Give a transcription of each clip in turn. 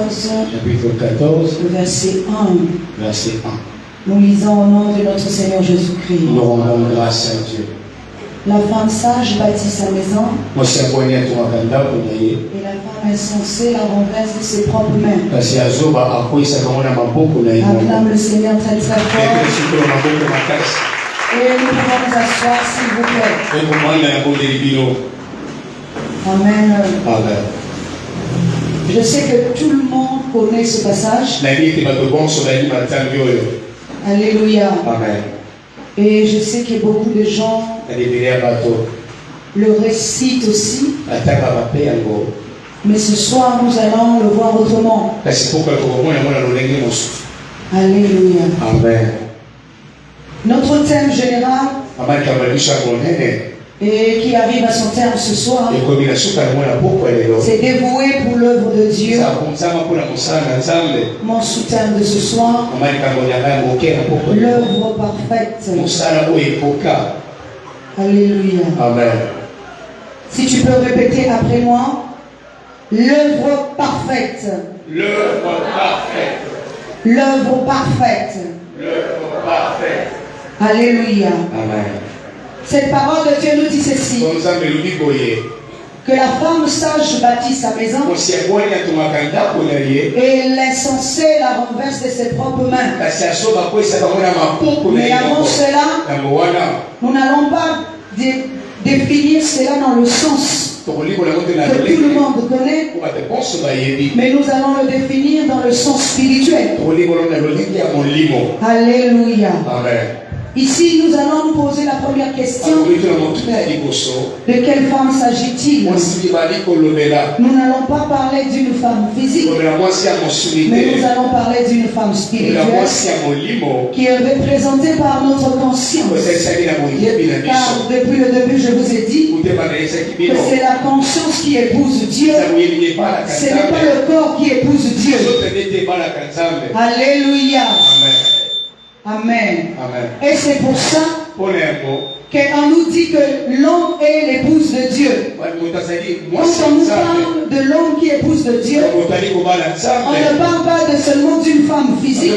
chapitre 14, le verset 1. verset 1. Nous lisons au nom de notre Seigneur Jésus-Christ. Nous rendons grâce à Dieu. La femme sage bâtit sa maison Moi, c'est un poignet à toi, Kanda, pour d'ailleurs. et la femme insensée la renverse de ses propres mains. Parce que Azoba a quoi ça comme on a ma beaucoup d'ailleurs. Acclame le Seigneur très très fort. Et nous pouvons nous asseoir s'il vous plaît. Amen. Amen. Je sais que tout le monde connaît ce passage. Alléluia. Amen. Et je sais que beaucoup de gens le récitent aussi. Mais ce soir, nous allons le voir autrement. Alléluia. Amen. Notre thème général, et qui arrive à son terme ce soir, c'est dévoué pour l'œuvre de Dieu. Mon soutien de ce soir, l'œuvre parfaite. Alléluia. Amen. Si tu peux répéter après moi, l'œuvre parfaite. L'œuvre parfaite. L'œuvre parfaite. L'œuvre parfaite. Alléluia. Amen. Cette parole de Dieu nous dit ceci. Que la femme sage bâtit sa maison et l'insensé la renverse de ses propres mains. Mais avant cela, nous n'allons pas définir cela dans le sens que tout le monde connaît, mais nous allons le définir dans le sens spirituel. Alléluia. Amen. Ici, nous allons nous poser la première question. De quelle femme s'agit-il? Nous n'allons pas parler d'une femme physique, mais nous allons parler d'une femme spirituelle qui est représentée par notre conscience. Car depuis le début, je vous ai dit que c'est la conscience qui épouse Dieu. Ce n'est pas le corps qui épouse Dieu. Alléluia. Amen. Amen. Et c'est pour ça qu'on nous dit que l'homme est l'épouse de Dieu. Quand on nous parle de l'homme qui épouse de Dieu, on ne parle pas seulement d'une femme physique,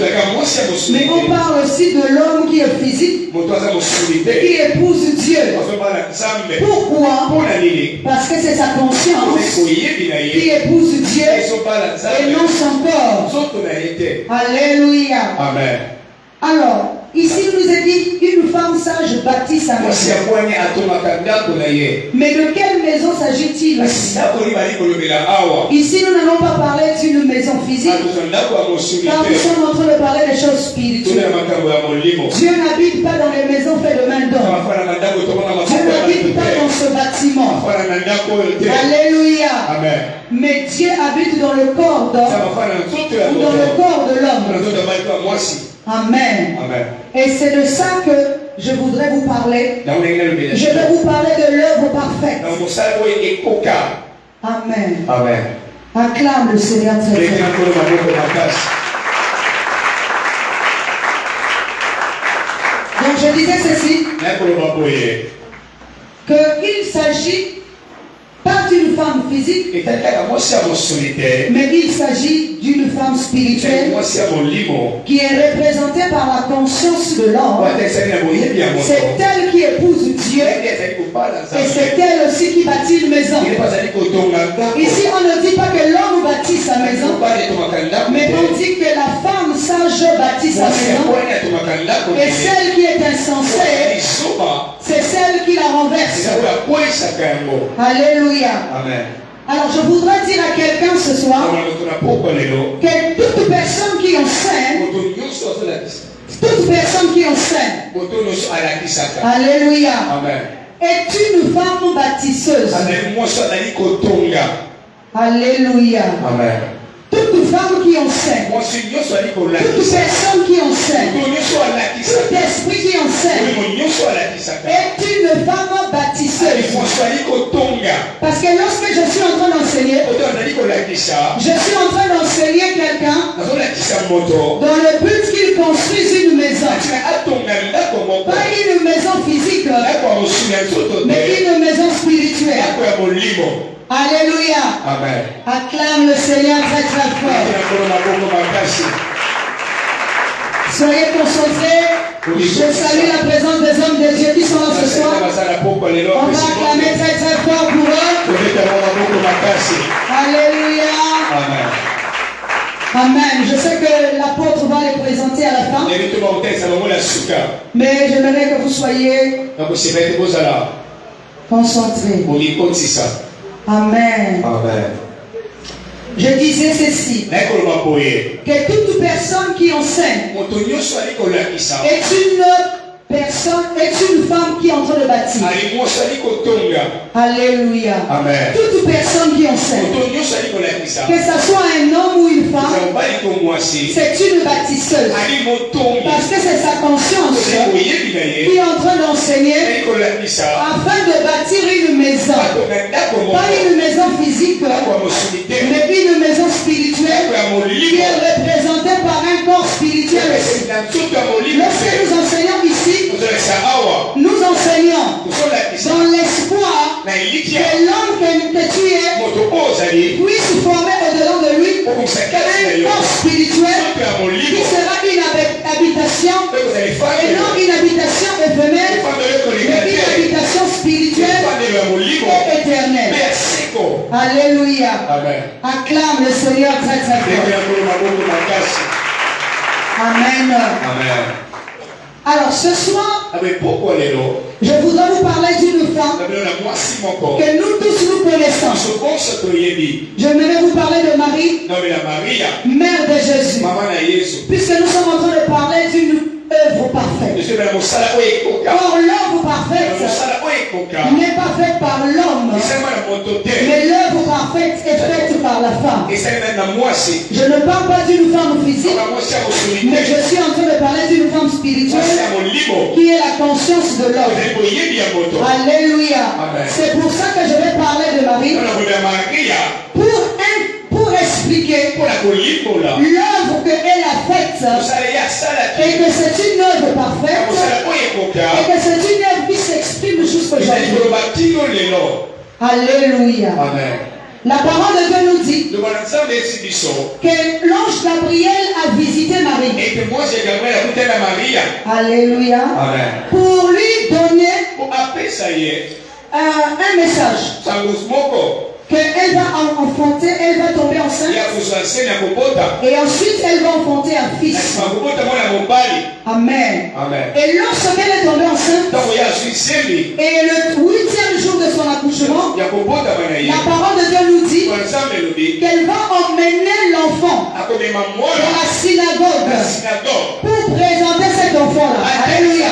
mais on parle aussi de l'homme qui est physique, qui épouse Dieu. Pourquoi? Parce que c'est sa conscience qui épouse Dieu et non son corps. Alléluia. Amen. Alors, ici il nous est dit qu'une femme sage bâtit sa maison. Mais de quelle maison s'agit-il? Ici nous n'allons pas parler d'une maison physique, car nous sommes en train de parler des choses spirituelles. Dieu n'habite pas dans les maisons faites de main d'homme. Dieu n'habite pas dans ce bâtiment. Alléluia. Amen. Mais Dieu habite dans le corps d'homme ou dans le corps de l'homme. Amen. Amen. Et c'est de ça que je voudrais vous parler. Je vais vous parler de l'œuvre parfaite. Amen. Amen. Acclame le Seigneur très fort. Donc je disais ceci, qu'il s'agit pas d'une femme physique, mais il s'agit d'une femme spirituelle qui est représentée par la conscience de l'homme. C'est elle qui épouse Dieu et c'est elle aussi qui bâtit une maison. Ici on ne dit pas que l'homme bâtit sa maison, mais on dit que la femme sage bâtit sa maison et celle qui est insensée, c'est celle qui la renverse. Alléluia. Amen. Alors je voudrais dire à quelqu'un ce soir que toute personne qui enseigne, alléluia, Amen. est une femme bâtisseuse. Alléluia. Amen. Toute femme qui enseigne, toute personne qui enseigne, tout esprit qui enseigne est une femme bâtisseuse. Parce que lorsque je suis en train d'enseigner, je suis en train d'enseigner quelqu'un dans le but qu'il tu construises une maison. Pas une maison physique, mais une maison spirituelle. Alléluia. Amen. Acclame le Seigneur très très fort. Soyez concentrés. Je salue la présence des hommes de Dieu qui sont là ce soir. On va acclamer très très fort pour eux. Alléluia. Amen. Amen. Je sais que l'apôtre va les présenter à la fin. Mais j'aimerais que vous soyez concentrés. Amen. Amen. Je disais ceci. Que toute personne qui enseigne est une femme qui est en train de bâtir. Alléluia. Amen. Toute personne qui enseigne, que ce soit un homme ou une femme, c'est une bâtisseuse. Parce que c'est sa conscience qui est en train d'enseigner afin de bâtir une maison. Pas une maison physique, mais une maison spirituelle qui est représentée par un corps spirituel. Lorsque nous enseignons ici, nous enseignons dans l'espoir que l'homme que tu es puisse former au-dedans de lui un corps spirituel qui sera une habitation et non une habitation éphémère, mais une habitation spirituelle et éternelle. Alléluia. Acclame le Seigneur très très fort. Amen. Alors ce soir, je voudrais vous parler d'une femme que nous tous nous connaissons. J'aimerais vous parler de Marie, mère de Jésus. Puisque nous sommes en train de parler d'une œuvre parfaite. Or l'œuvre parfaite n'est pas faite par l'homme, mais l'œuvre parfaite est faite par la femme. Je ne parle pas d'une femme physique, mais je suis en train de parler d'une femme spirituelle qui est la conscience de l'homme. Alléluia. C'est pour ça que je vais parler de Marie pour expliquer l'œuvre qu'elle a faite et que c'est une œuvre parfaite et que c'est une œuvre qui s'exprime jusqu'aujourd'hui. Alléluia. La parole de Dieu nous dit que l'ange Gabriel a visité Marie. Alléluia. Pour lui donner un message. Qu'elle va enfanter, elle va tomber enceinte. Et ensuite, elle va enfanter un fils. Amen. Et lorsqu'elle est tombée enceinte, et le 8e jour de son accouchement, la parole de Dieu nous dit qu'elle va emmener l'enfant dans la synagogue pour présenter cet enfant-là. Alléluia.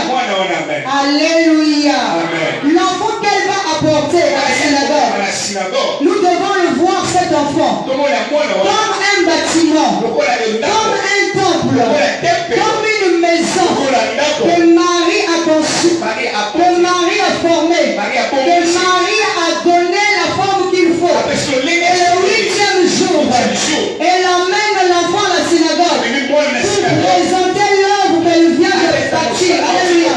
Alléluia. L'enfant qu'elle va apporter à la synagogue, nous devons le voir, cet enfant, comme un bâtiment, comme un temple, comme une maison que Marie a conçue, que Marie a formée, que Marie a donné la forme qu'il faut. Et le 8e jour, elle emmène l'enfant à la synagogue pour présenter l'œuvre qu'elle vient de bâtir. Alléluia.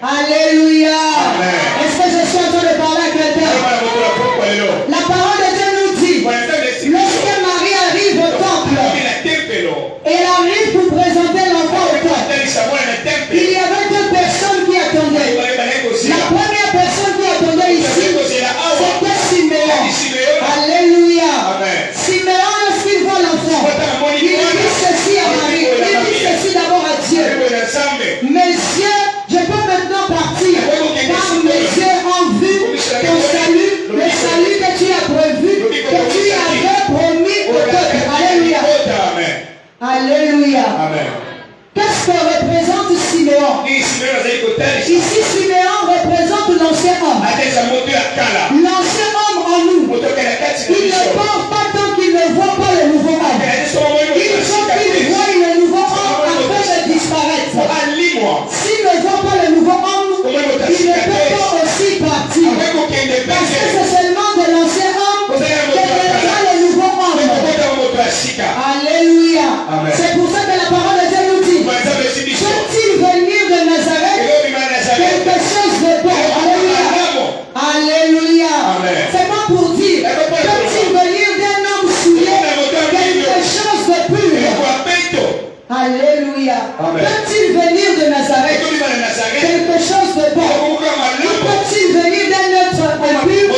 Alléluia. Est-ce que je suis en train de parler à quelqu'un? La parole de Dieu nous dit, lorsque Marie Alléluia. Amen. Peut-il venir de Nazareth quelque chose de bon? Peut-il venir d'un autre impur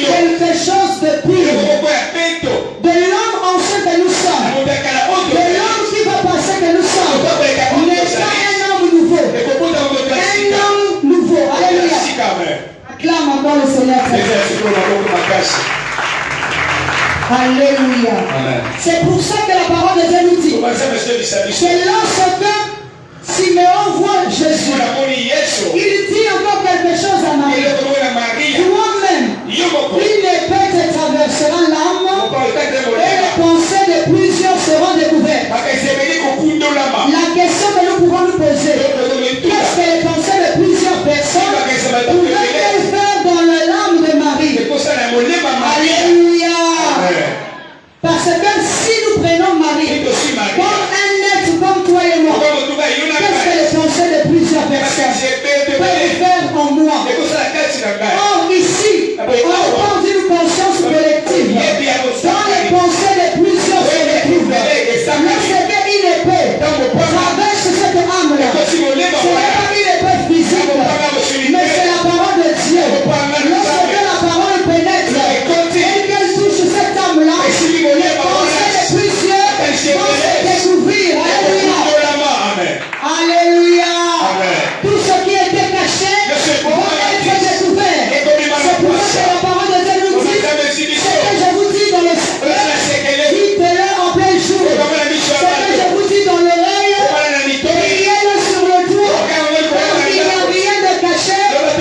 quelque chose de pur? De l'homme ancien que nous sommes, de l'homme qui va penser que nous sommes, n'est pas un homme nouveau, un homme nouveau. Alléluia. Acclame encore le Seigneur. Alléluia. C'est pour ça que la parole de Dieu nous dit que lorsque Siméon voit Jésus, il dit encore quelque chose à Marie. Toi-même, une épée te traversera l'âme et les pensées de plusieurs seront découvertes. La question que nous pouvons nous poser, qu'est-ce que les pensées de plusieurs personnes pouvaient-elles faire dans l'âme de Marie? Alléluia. Parce que si nous prenons Marie comme un être comme toi et moi, qu'est-ce que les pensées de plusieurs personnes peuvent faire en moi? Or ici, on parle d'une conscience collective. Dans les pensées de plusieurs se retrouvent. Lorsque une épée traverse cette âme-là, ce n'est pas une épée physique, mais c'est la parole de Dieu. Lorsque la parole pénètre et qu'elle touche cette âme-là, les pensées de plusieurs vont se découvrir. Alléluia. Alléluia. Tout ce qui était caché va être découvert. C'est pour ça que la parole de Dieu nous dit ce que je vous dis dans le secret, dites-le en plein jour. Ce que je vous dis dans l'oreille, criez-le sur le toit. Car il n'y a rien de caché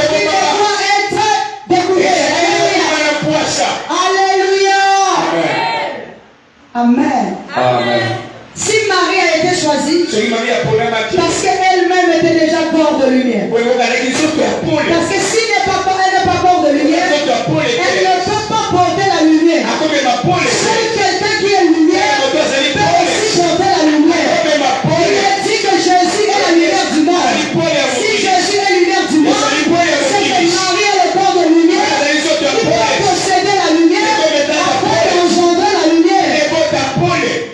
qui doit être découvert. Alléluia. Amen. Amen. Si Marie a été choisie, parce qu'elle-même était déjà corps de lumière. Parce que si elle n'est pas corps de lumière, elle ne peut pas porter la lumière. Seul quelqu'un qui est lumière peut aussi porter la lumière. Il est dit que Jésus est la lumière du monde. Si Jésus est la lumière du monde, c'est que Marie est le corps de lumière qui peut posséder la lumière afin d'engendrer la lumière.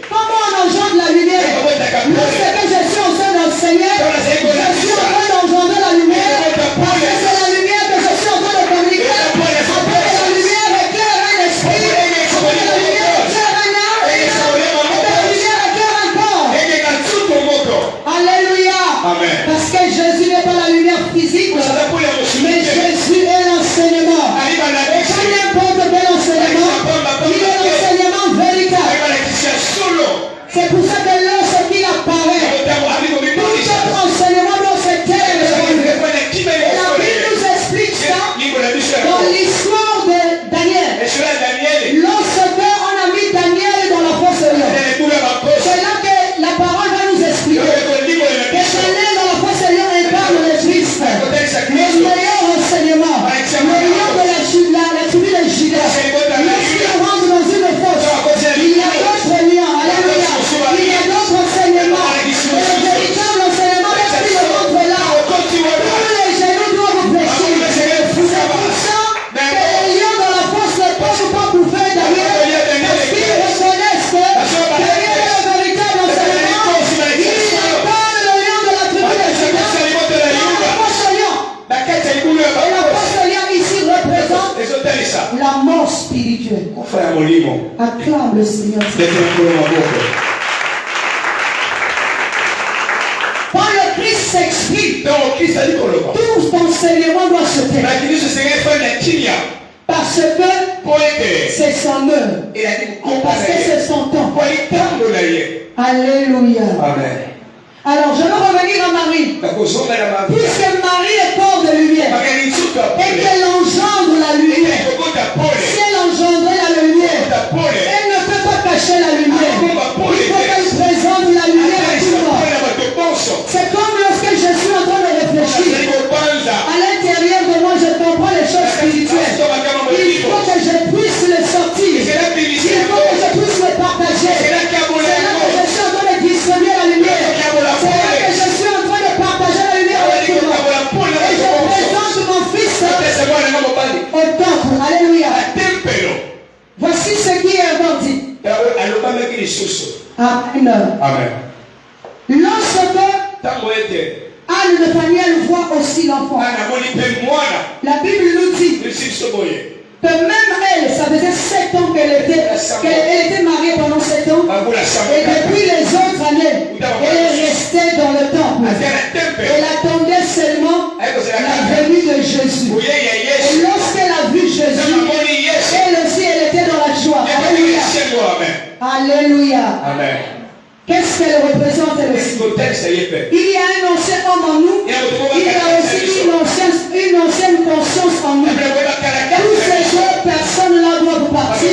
Comment on engendre la lumière? Lorsque je suis en train d'enseigner, je suis en train d'engendrer la lumière, parce que c'est la lumière que je suis en train de communiquer. Après la lumière éclaire un esprit, après la lumière éclaire un âme, et la lumière éclaire un corps. Alléluia. Parce que Jésus n'est pas la lumière physique, mais Jésus est l'enseignement. Et pas n'importe quel enseignement, il est l'enseignement véritable. C'est pour ça que lorsqu'il apparaît, tout notre enseignement doit se taire. Et la Bible nous explique ça dans l'histoire de Daniel. Lorsque on a mis Daniel dans la fosse lion, c'est là que la parole va nous expliquer que Daniel dans la fosse lion incarne le Christ, le meilleur enseignement, le lion de la tribu de Juda. Lorsqu'il rentre dans une fosse, il y a d'autres lions. Alléluia. Il y a d'autres enseignements. Le véritable enseignement, lorsqu'il rentre là, tous les genoux doivent fléchir. C'est pour ça que les lions dans la fosse ne peuvent pas bouffer Daniel, parce qu'ils reconnaissent que Daniel est le véritable enseignement. Il incarne le lion de la tribu de Juda dans la fosse lion. Et la fosse lion ici représente la mort spirituelle. Acclame le Seigneur. Quand le Christ s'exprime, tout enseignement doit se taire. Parce que c'est son œuvre. Parce que c'est son temps. Alléluia. Alors je veux revenir à Marie. Puisque Marie est corps de lumière et qu'elle engendre la lumière, si elle engendrait la lumière, elle ne peut pas cacher la lumière. Il faut qu'elle présente la lumière à tout le monde. C'est comme lorsque je suis en train de réfléchir. À l'intérieur de moi, je comprends les choses spirituelles. Il faut que je puisse les sortir. Il faut que je puisse les partager. C'est là que je suis en train de distribuer la lumière. C'est là que je suis en train de partager la lumière avec tout le monde. Et je présente mon fils au temple. Alléluia. Voici ce qui est encore dit. Amen. Lorsque Anne de Paniel voit aussi l'enfant, la Bible nous dit que même elle, ça faisait 7 ans qu'elle était mariée pendant 7 ans. Et depuis les autres années, elle restait dans le temple. Elle attendait seulement la venue de Jésus. Et lorsqu'elle a vu Jésus, elle aussi, elle était dans la joie. Alléluia. Alléluia. Qu'est-ce qu'elle représente elle aussi? Il y a un ancien homme en nous. Il y a aussi une ancienne conscience en nous. Toutes ces autres personnes-là doivent partir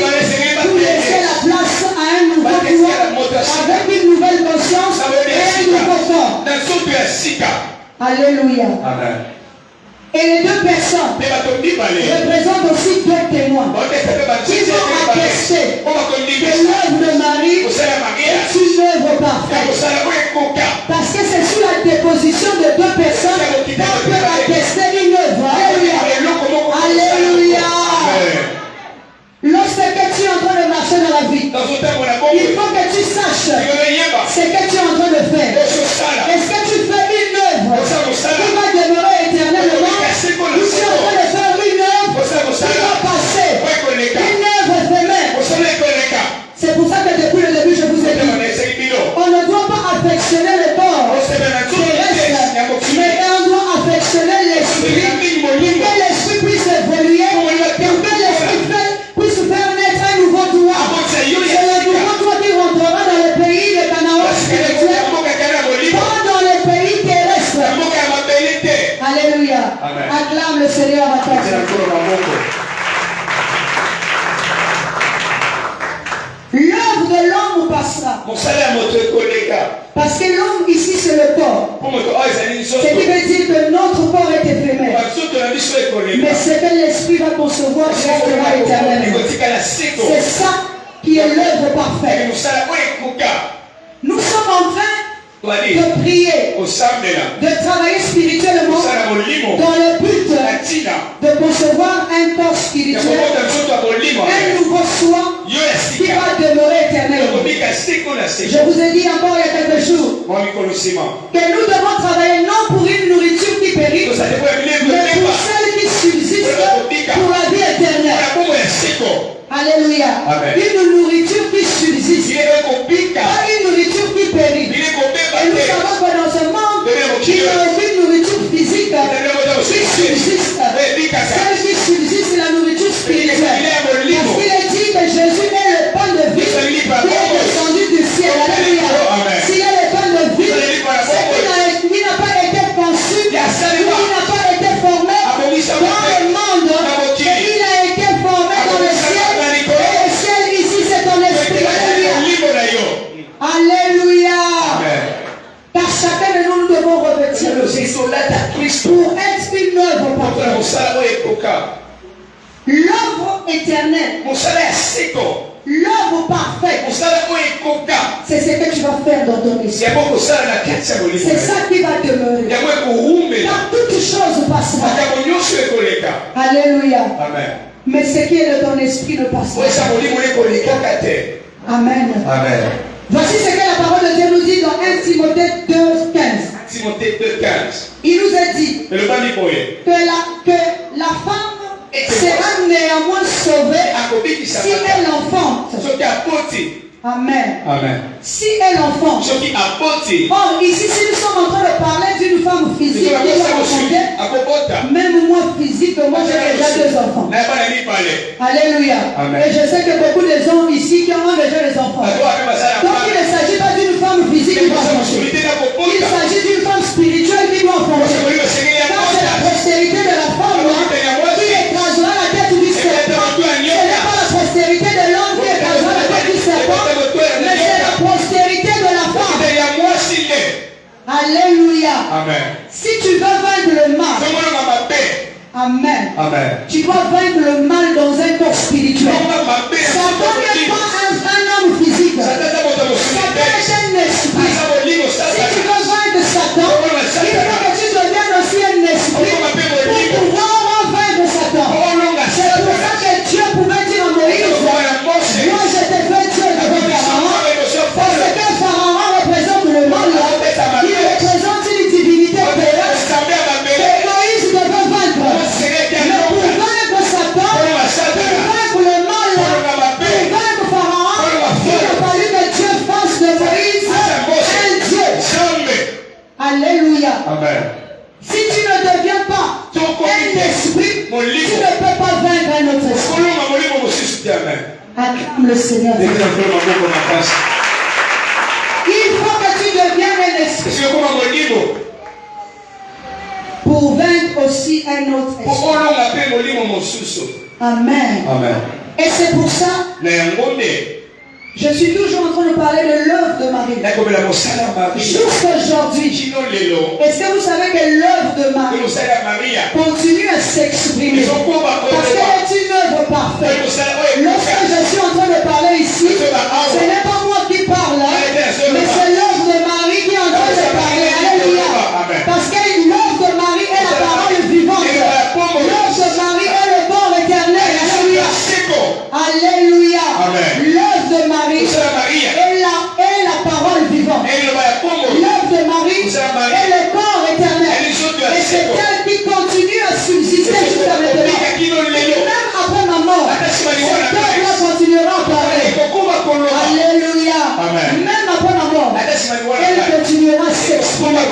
pour laisser la place à un nouveau pouvoir avec une nouvelle conscience et un nouveau corps. Alléluia. Et les deux personnes représentent aussi deux témoins qui vont attester que l'œuvre de Marie est une œuvre parfaite. Parce que c'est sous la déposition de deux personnes qu'on peut attester une œuvre. Alléluia. Alléluia. Lorsque tu es en train de marcher dans la vie, il faut que tu saches ce que tu es en train de faire. Est-ce que tu fais une œuvre qui va demeurer éternellement? Ou tu es en train de faire une œuvre qui va passer? Une œuvre éphémère. C'est pour ça que depuis le début je vous ai dit, on ne doit pas affectionner le corps terrestre, mais on doit affectionner l'esprit, pour que l'esprit puisse évoluer, pour que l'esprit puisse faire naître un nouveau droit. C'est le nouveau droit qui rentrera dans le pays de Canaan spirituel, pas dans le pays terrestre. Alléluia. Acclame le Seigneur à ta tête. L'œuvre de l'homme passera. Parce que l'homme ici c'est le corps. Ce qui veut dire que notre corps est éphémère. Mais ce que l'esprit va concevoir restera éternellement. C'est ça qui est l'œuvre parfaite. Nous sommes en train de prier, de travailler spirituellement dans le but de concevoir un corps spirituel, un nouveau soi qui va demeurer éternellement. Je vous ai dit encore il y a quelques jours que nous devons travailler non pour une nourriture qui périt, mais pour celle qui subsiste pour la vie éternelle. Alléluia. Une nourriture qui subsiste, pas une nourriture qui périt. Et nous savons que dans ce monde, il y a aucune nourriture physique qui subsiste. Celle qui subsiste, c'est la nourriture spirituelle. Parce qu'il est dit que Jésus est le pain de vie qui est descendu du ciel. Alléluia. S'il est le pain de vie, c'est qu'il n'a pas été conçu, il n'a pas été formé dans le monde, mais il a été formé dans le ciel. Et le ciel ici, c'est ton esprit. Alléluia. Alléluia. Car chacun de nous, nous devons revêtir pour être une œuvre parfaite. L'œuvre éternelle, l'œuvre parfaite, c'est ce que tu vas faire dans ton esprit. C'est ça qui va demeurer. Car toute chose passera. Alléluia. Mais ce qui est de ton esprit ne passera pas. Amen. Voici ce que la parole de Dieu nous dit dans 1 Timothée 2,15. Il nous a dit que la femme sera néanmoins sauvée si elle enfante. Amen. Si elle enfante. Or, ici, si nous sommes en train de parler d'une femme physique qui doit enfanter, même moi physiquement, j'ai déjà 2 enfants. Alléluia. Et je sais que beaucoup de gens ici qui ont déjà des enfants. Donc, il ne s'agit pas d'une femme physique qui doit enfanter. Il s'agit d'une femme spirituelle qui doit enfanter. Car c'est la postérité de la femme qui écrasera la tête du serpent. Ce n'est pas la postérité de l'homme qui écrasera la tête du serpent, mais c'est la postérité de la femme. Alléluia. Si tu veux vaincre le mal, Amen. Tu dois vaincre le mal dans un corps spirituel. Satan n'est pas un homme physique. Satan est un esprit. Si tu veux vaincre Satan, il faut que tu deviennes aussi un esprit pour pouvoir vaincre Satan. C'est pour ça que Dieu pouvait dire à Moïse, moi je te fais Dieu devant Pharaon, parce que Pharaon représente le mal. Il faut que tu deviennes un esprit pour vaincre aussi un autre esprit. Amen. Amen. Et c'est pour ça, je suis toujours en train de parler de l'œuvre de Marie. Jusqu'aujourd'hui. Est-ce que vous savez que l'œuvre de Marie continue à s'exprimer? Parce qu'elle est une œuvre parfaite. Lorsque je suis en train de parler ici, ce n'est pas moi qui parle là, mais c'est l'œuvre de Marie qui est en train de parler. Alléluia. Parce que l'œuvre de Marie est la parole vivante. L'œuvre de Marie est le corps éternel. Alléluia. Alléluia. L'œuvre de Marie est la parole vivante. L'œuvre de Marie est le corps éternel. Et c'est elle qui continue à subsister jusqu'à maintenant. Même après ma mort, cette œuvre continuera à parler. Alléluia. Même après ma mort, elle continuera à s'exprimer.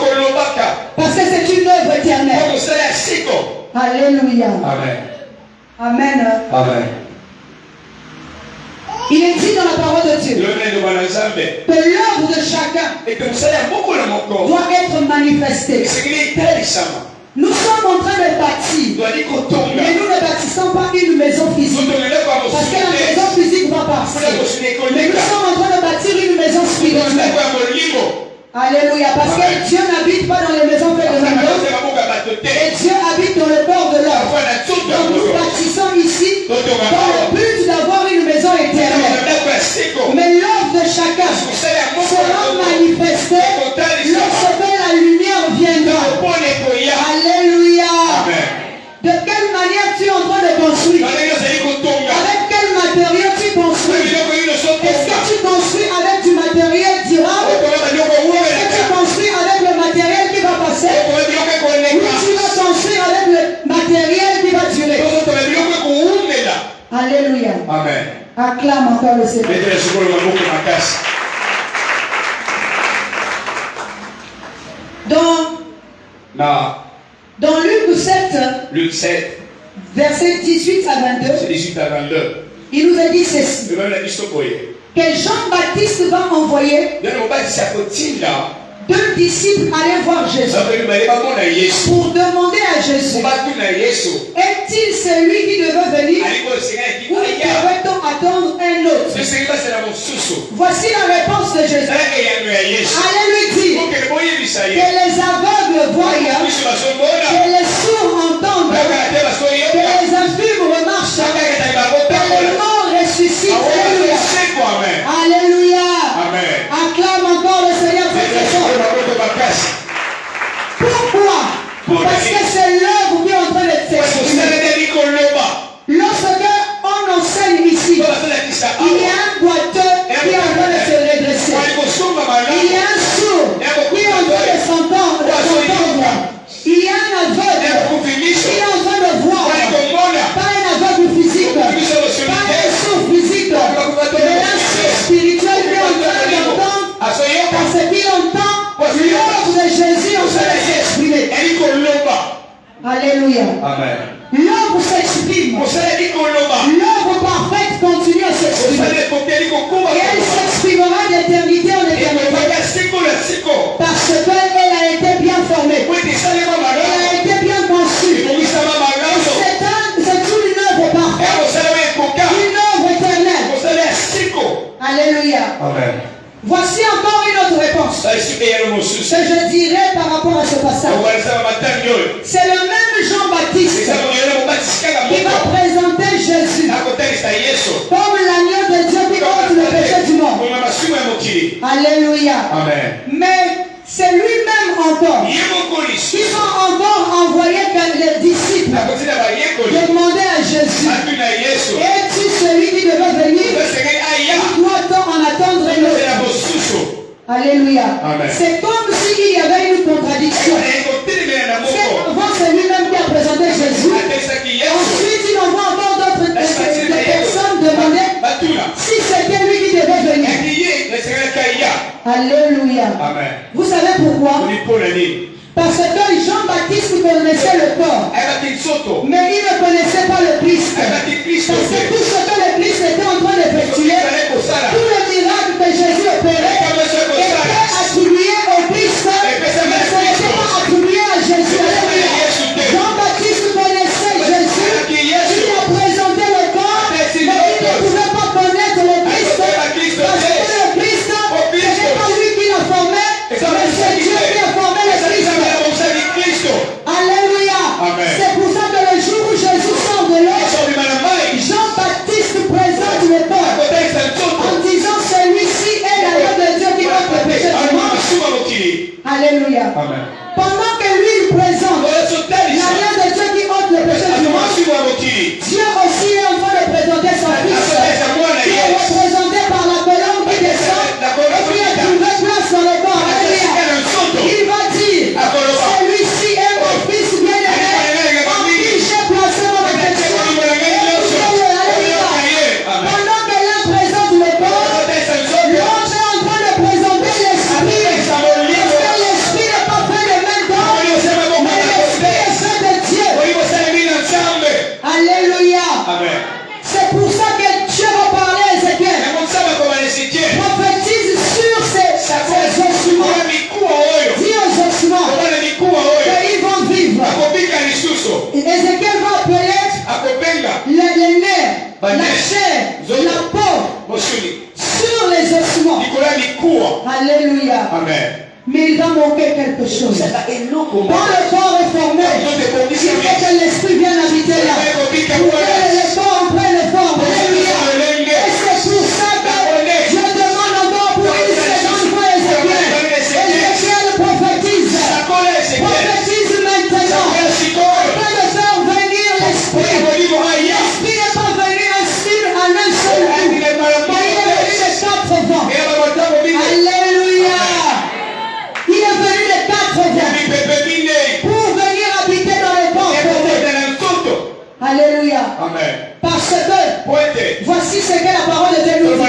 Parce que c'est une œuvre éternelle. Alléluia. Amen. Il est dit dans la parole de Dieu que l'œuvre de chacun doit être manifestée. Nous sommes en train de bâtir, mais nous ne bâtissons pas une maison physique, parce que la maison physique va partir. Mais nous sommes en train de bâtir une maison spirituelle. Alléluia, parce que Dieu n'habite pas dans les maisons faites de main, et Dieu habite dans le corps de l'homme. Donc nous bâtissons ici dans le but d'avoir une maison éternelle. Mais l'œuvre de chacun sera manifestée lorsque la lumière viendra. Alléluia. De quelle manière tu es en train de construire? Avec quel matériau tu construis? Est-ce que tu construis avec du matériel durable? Est-ce que tu construis avec le matériel qui va passer? Ou tu vas construire avec le matériel qui va durer? Alléluia. Amen. Acclame encore le Seigneur. Dans Luc 7, verset 18 à 22, il nous a dit ceci, que Jean-Baptiste va envoyer 2 disciples aller voir Jésus pour demander à Jésus, est-il celui qui devait venir ou devait-on attendre un autre? Voici la réponse de Jésus. Allez lui dire que les aveugles voient, que les sourds entendent, que les infirmes marchent, que les morts ressuscitent. Alléluia. Acclame encore le Seigneur. Pourquoi? Parce que c'est l'œuvre qui est en train de s'exprimer. Lorsque on enseigne ici, il y a un boiteux qui est en train de se redresser. Il y a un sourd qui est en train de s'entendre. Il y a un aveugle qui est en train de voir. Pas un aveugle physique, pas un sourd physique, mais un sourd spirituel qui est en train d'entendre parce qu'il entend l'œuvre de Jésus en train de s'exprimer. Alléluia. L'œuvre s'exprime. L'œuvre parfaite continue à s'exprimer. Et elle s'exprimera d'éternité en éternité. Parce qu'elle a été bien formée. Elle a été bien conçue. C'est une œuvre parfaite. Une œuvre éternelle. Alléluia. Voici encore une autre réponse que je dirais par rapport à ce passage. C'est le même Jean-Baptiste qui va présenter Jésus comme l'agneau de Dieu qui ôte le péché du monde. Alléluia. Mais c'est lui-même encore qui va encore envoyer les disciples demander à Jésus, es-tu celui qui devait venir ou doit-on en attendre un autre? Alléluia. C'est comme s'il y avait une contradiction. Avant c'est lui-même qui a présenté Jésus. Ensuite il envoie encore d'autres personnes demander si c'était lui qui devait venir. Alléluia. Vous savez pourquoi? Parce que Jean-Baptiste connaissait le corps, mais il ne connaissait pas le Christ. Parce que tout ce que le Christ était en train d'effectuer, Tout le miracle que Jésus opérait était attribué au Christ, mais ce n'était pas attribué à Jésus. Jean-Baptiste connaissait Jésus, il a présenté le corps, mais il ne pouvait pas connaître le Christ, parce que le Christ, ce n'est pas lui qui l'a formé, mais c'est Dieu qui a formé le Christ. Alléluia. C'est pour ça que le jour où Jésus sort de l'eau, Jean-Baptiste présente le corps en disant celui-ci est l'agneau de Dieu qui ôte le péché du monde. Alléluia. Pendant que lui il présente l'agneau de Dieu qui ôte le péché du monde, Dieu aussi est en train de présenter son fils qui est représenté par la colombe qui descend et qui est trouvé place dans le corps. Alléluia. Il va dire celui-ci est mon fils bien-aimé en qui j'ai placé mon affection. Pendant que l'un présente le corps, l'autre est en train de présenter l'esprit. Parce que l'esprit n'est pas fait de main d'homme, mais l'esprit est fait de Dieu. Alléluia. C'est pour ça que Dieu va parler à Ézéchiel. Prophétise sur ces ossements. Dis aux ossements qu'ils vont vivre. Ézéchiel va appeler les nerfs, la chair, la peau sur les ossements. Alléluia. Mais il va manquer quelque chose. Quand le corps est formé, il faut que l'esprit vienne habiter là. Pour que le corps en prenne forme. Alléluia. Et c'est pour ça que je demande encore pour une seconde fois Ézéchiel. Ézéchiel prophétise. Prophétise maintenant. Afin de faire venir l'esprit. L'esprit n'est pas venu inspire en un seul coup. Mais il est venu de 4 vents. Alléluia. Il est venu de 4 vents pour venir habiter dans le corps. Alléluia. Parce que voici ce que la parole de Dieu nous dit.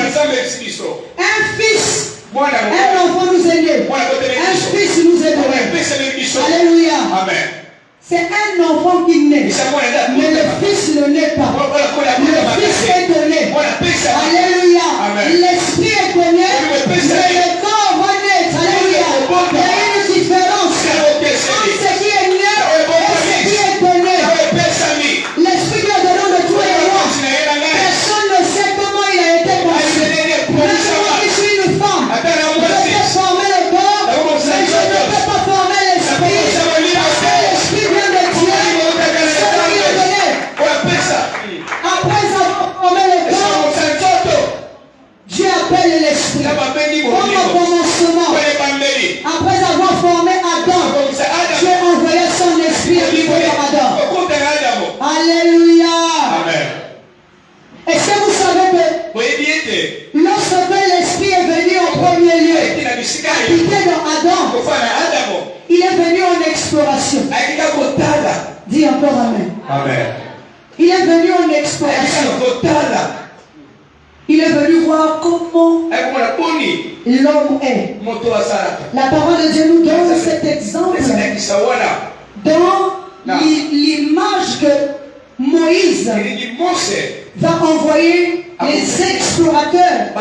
Un fils, un enfant nous est né. Un fils nous est donné. Alléluia. C'est un enfant qui naît. Mais le fils ne naît pas. Le fils est donné. Alléluia. L'esprit est donné. Mais le corps va naître. Alléluia. Il y a une différence entre ce qui est né et ce qui est donné. L'esprit qui a donné de tous les rois. Personne ne sait comment il a été conçu. Même moi qui suis une femme, je peux former le corps, mais je ne peux pas former l'esprit. Parce que l'esprit vient de Dieu. C'est ce qui est donné. Après avoir formé le corps, Dieu appelle l'esprit. Comme au commencement. Après avoir formé Adam, Dieu envoyé son esprit au niveau de Adam. Alléluia. Est-ce que vous savez que lorsque l'esprit est venu en premier lieu, habiter dans Adam, il est venu en exploration. Dis encore Amen. Il est venu en exploration. Il est venu voir comment l'homme est. La parole de Dieu nous donne cet exemple dans l'image que Moïse va envoyer les explorateurs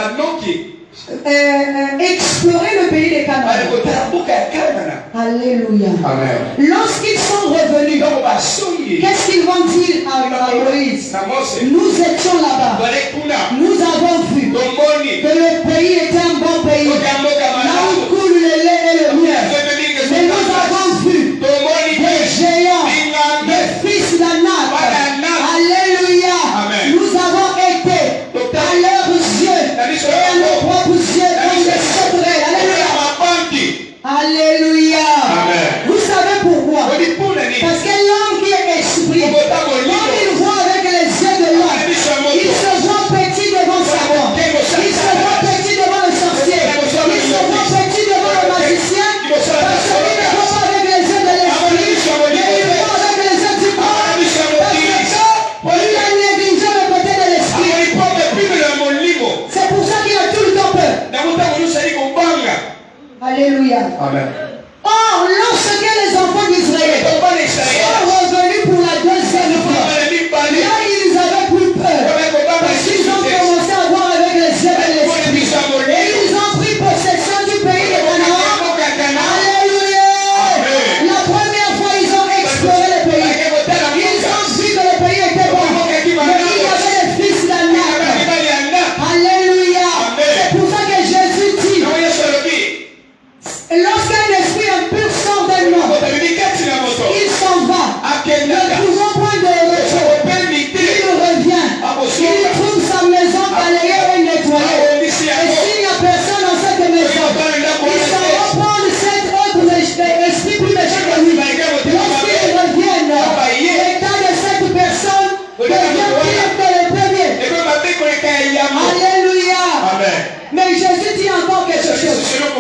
explorer le pays des Canaan. Alléluia. Lorsqu'ils sont revenus, qu'est-ce qu'ils vont dire à Moïse? Nous étions là-bas. Nous avons vu que le pays était un bon pays. Là où coule le lait et le miel. Mais nous avons vu des géants, des fils d'Anak. Alléluia. Nous avons été à leurs yeux et à nos propres yeux comme des sauterelles. Alléluia. Alléluia. Vous savez pourquoi? Parce que l'homme qui est esprit, quand il voit avec les yeux de l'homme, il se voit petit devant Satan. Il se voit petit devant le sorcier. Il se voit petit devant le magicien. Parce qu'il ne voit pas avec les yeux de l'esprit, mais il voit avec les yeux du corps. Parce qu'il a négligé le côté de l'esprit. C'est pour ça qu'il a tout le temps peur. Alléluia. Or, lorsque les enfants d'Israël sont revenus pour la deuxième fois, là ils avaient plus peur. Parce qu'ils ont commencé à voir avec les yeux de l'esprit.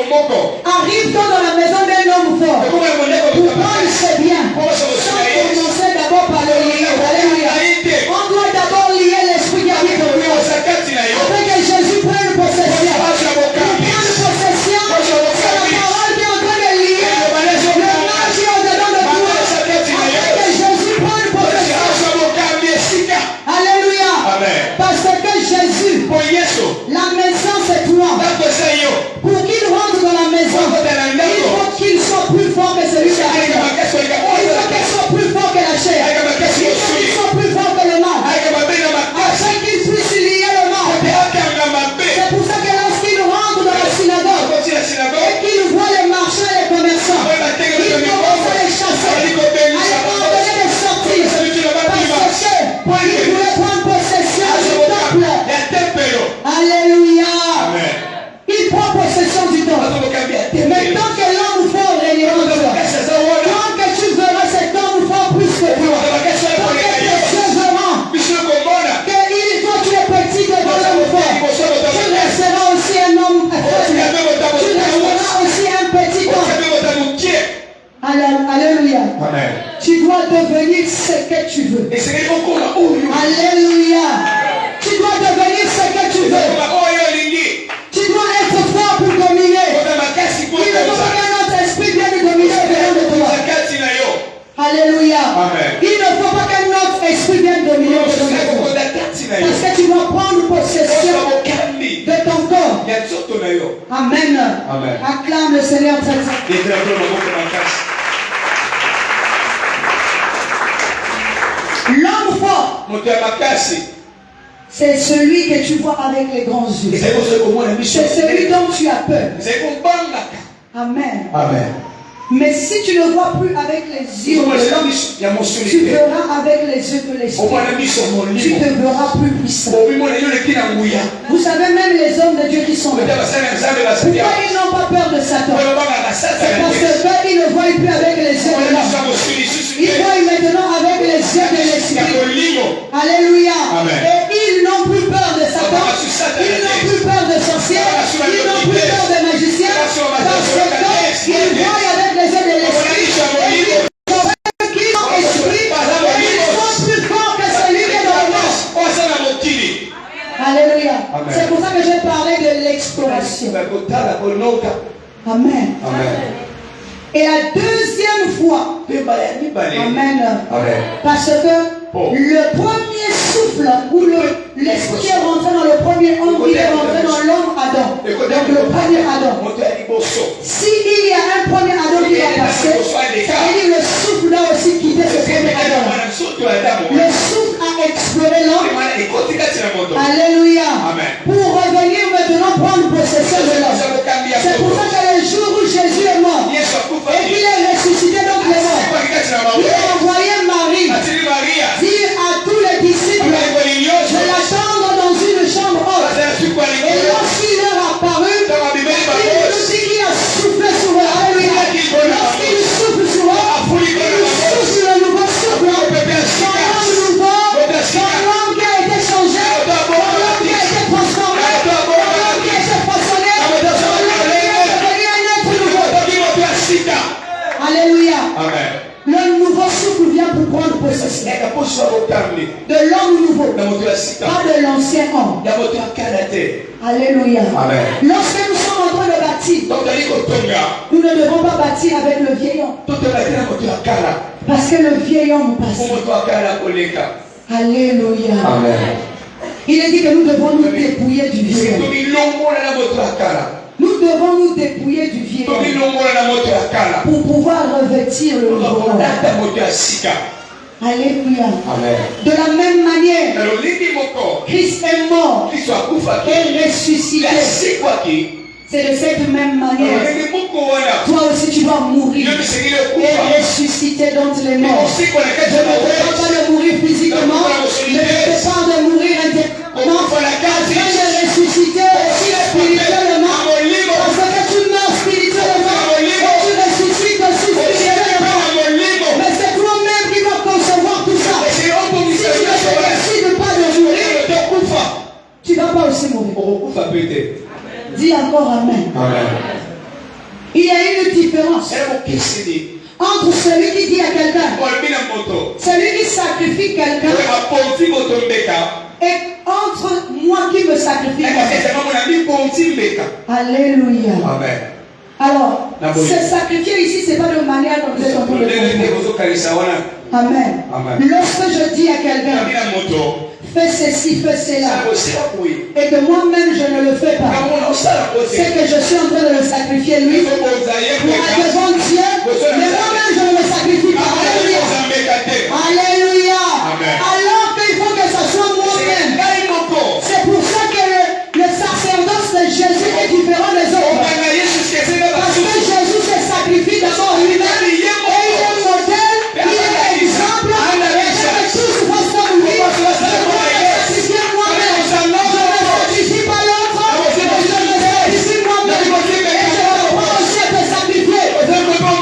Arrive-toi dans la maison d'un homme fort. Pour prendre ses biens. Sans commencer d'abord par le lier. Alléluia. On doit d'abord lier l'esprit qui habite en nous. Afin que Jésus prenne possession. Pour prendre possession, c'est la parole qui est en train de lier le mal qui est au-dedans de toi. Afin que Jésus prenne possession. Alléluia. Parce que Jésus, la maison c'est toi. Pour qu'il rentre dans la maison, il faut qu'il soit plus fort que celui qui arrive. Il faut qu'il soit plus fort que la chair. Il faut qu'il soit plus fort que le mal. Afin qu'il puisse lier le mal. C'est pour ça que lorsqu'il rentre dans la synagogue et qu'il voit les marchands et les commerçants, il commence à les chasser, à les ordonner de sortir. Parce qu'il voulait prendre possession du temple. Alléluia. Il prend possession du temple. Mais tant que l'homme fort régnera en toi, tant que tu verras cet homme fort plus que toi, tant que tes yeux verront que toi tu es petit devant l'homme fort, tu resteras aussi un homme fort. Tu resteras aussi un petit homme. Alléluia. Tu dois devenir ce que tu veux. Alléluia. Tu dois devenir ce que tu veux. Tu dois être fort pour dominer. Il ne faut pas que notre esprit vienne dominer au-dedans de toi. Alléluia. Il ne faut pas que notre esprit vienne dominer au-dedans de toi. Parce que tu dois prendre possession de ton corps. Amen. Acclame le Seigneur très fort. L'homme fort, c'est celui que tu vois avec les grands yeux. C'est celui dont tu as peur. Amen. Mais si tu ne vois plus avec les yeux de l'homme, tu verras avec les yeux de l'esprit. Tu te verras plus puissant. Vous savez, même les hommes de Dieu qui sont là, pourquoi ils n'ont pas peur de Satan? C'est parce qu'ils ne voient plus avec les yeux de l'homme. Ils voient maintenant avec les yeux de l'esprit. Alléluia. Et ils n'ont plus peur de Satan. Ils n'ont plus peur de sorciers. Ils n'ont plus peur de magiciens. Parce qu'ils voient avec les yeux de l'esprit. Et qu'ils ont esprit. Ils sont plus forts que celui qui est dans le monde. Alléluia. C'est pour ça que j'ai parlé de l'exploration. Amen. Et la deuxième fois, amen, parce que le premier souffle où l'esprit est rentré dans le premier homme, il est rentré dans l'homme Adam. Donc le premier Adam. S'il y a un premier Adam qui va passer, ça veut dire le souffle doit aussi quitter ce premier Adam. Le souffle a exploré l'homme. Alléluia. Pour revenir maintenant prendre possession de l'homme. C'est pour ça que le jour où Jésus est mort, et qu'il est ressuscité donc les morts, il a envoyé Marie dire à tous les disciples de l'attendre dans une chambre haute. Et lorsqu'il leur a apparu, il nous dit qu'il a soufflé sur eux. Alléluia. Lorsqu'il souffle sur eux, il souffle le nouveau souffle. Son homme nouveau, son homme qui a été changé, son homme qui a été transformé, son homme qui a été façonné, son homme qui a devenu un être nouveau. Alléluia. Le nouveau souffle vient pour prendre possession de l'homme nouveau, pas de l'ancien homme. Alléluia. Lorsque nous sommes en train de bâtir, nous ne devons pas bâtir avec le vieil homme, parce que le vieil homme passe. Alléluia. Il est dit que nous devons nous dépouiller du vieil homme. Nous devons nous dépouiller du vieil homme pour pouvoir revêtir le nouveau homme. Alléluia. De la même manière, Christ est mort et ressuscité. C'est de cette même manière. Toi aussi tu vas mourir et ressusciter d'entre les morts. Je ne te parle pas de mourir physiquement, mais je te parle de mourir intérieurement, afin de ressusciter aussi spirituellement. Parce que tu meurs spirituellement et tu ressuscites aussi spirituellement. Mais c'est toi-même qui vas concevoir tout ça. Si tu ne décides pas de mourir, tu ne vas pas aussi mourir. Dis encore Amen. différence entre celui qui dit à quelqu'un, celui qui sacrifie quelqu'un, et entre moi qui me sacrifie. Alléluia. Amen. Alors, se sacrifier ici, ce n'est pas de manière dont vous êtes en train de comprendre. Amen. Lorsque je dis à quelqu'un, fais ceci, fais cela, et que moi-même je ne le fais pas, c'est que je suis en train de le sacrifier lui pour devant Dieu, mais moi-même je ne le sacrifie pas. Alléluia. Alléluia. Alors qu'il faut que ce soit moi-même. C'est pour ça que le sacerdoce de Jésus est différent des autres. Parce que Jésus se sacrifie d'abord lui-même, et il est modèle, il est exemple, et je veux tous faire comme lui. Je me sacrifie moi-même. Je ne me sacrifie pas l'autre, je me sacrifie moi-même. Et je reprends aussi à te sacrifier. Je ne peux pas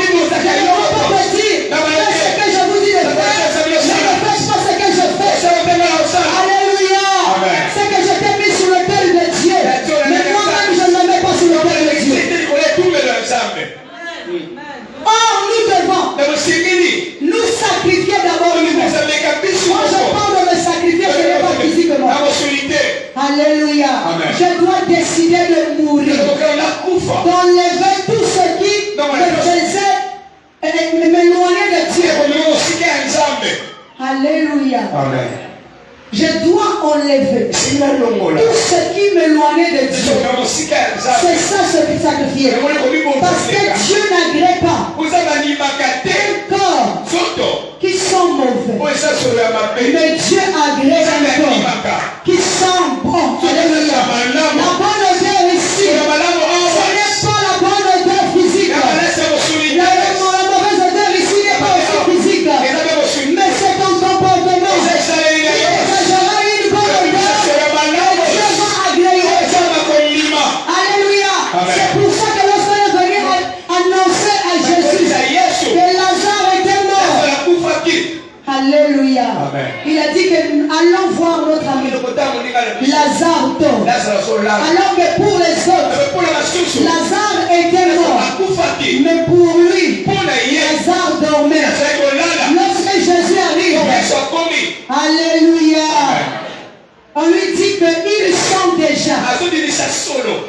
petit, mais ce que je vous dis de faire, je ne fais pas ce que je fais. Alléluia. C'est que je t'ai mis sur le tel de Dieu, mais moi-même je ne me mets pas sur le tel de Dieu. Or, nous devons nous sacrifier d'abord nous-mêmes. Quand je parle de me sacrifier, ce n'est pas physiquement. Alléluia. Je dois décider de mourir, d'enlever tout ce qui me faisait m'éloigner de Dieu. Alléluia. Je dois enlever tout ce qui m'éloignait de Dieu. C'est ça ce qui sacrifie. Parce que Dieu n'agrée pas un corps qui sont mauvais. Mais Dieu agrée un corps qui sent bon. Alléluia. La bonne odeur ici, ce n'est pas la bonne odeur physique. La mauvaise odeur ici n'est pas aussi physique. Mais c'est ton comportement. C'est pour ça que lorsqu'on est venu annoncer à Jésus que Lazare était mort. Alléluia. Il a dit que allons voir notre ami. Lazare dort. Alors que pour les autres, Lazare était mort. Mais pour lui, Lazare dormait. Lorsque Jésus arrive, alléluia, on lui dit qu'il sent déjà.